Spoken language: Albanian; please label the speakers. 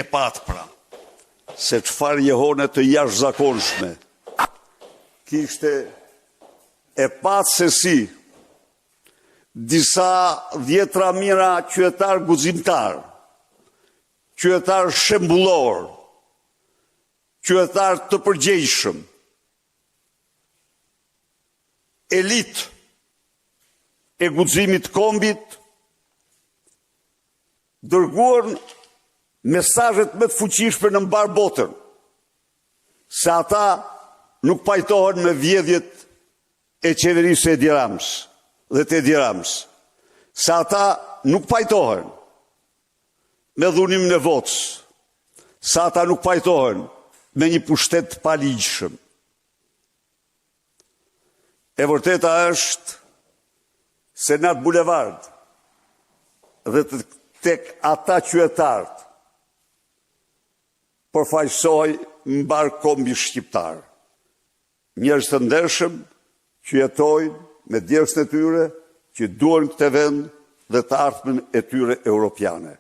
Speaker 1: e patë pra, se çfarë jehone të jashtëzakonshme kishte e patë se si disa dhjetra mira qytetar guximtar, qytetar shembullor, qytetar të përgjegjshëm, elit e guximit kombit, dërguar mesazhet më të fuqishme në mbar botën, se ata nuk pajtohen me vjedhjet e qeverisë së Edi Ramës dhe të Edi Ramës, se ata nuk pajtohen me dhunimin e votës, se ata nuk pajtohen me një pushtet të paligjshëm. E vërteta është se në atë bulevard dhe tek ata qytetarët përfaqësoi mbar kombi shqiptar. Njerëz të ndershëm që jetojnë me djersën e tyre, që duan këtë vend dhe të ardhmen e tyre europiane.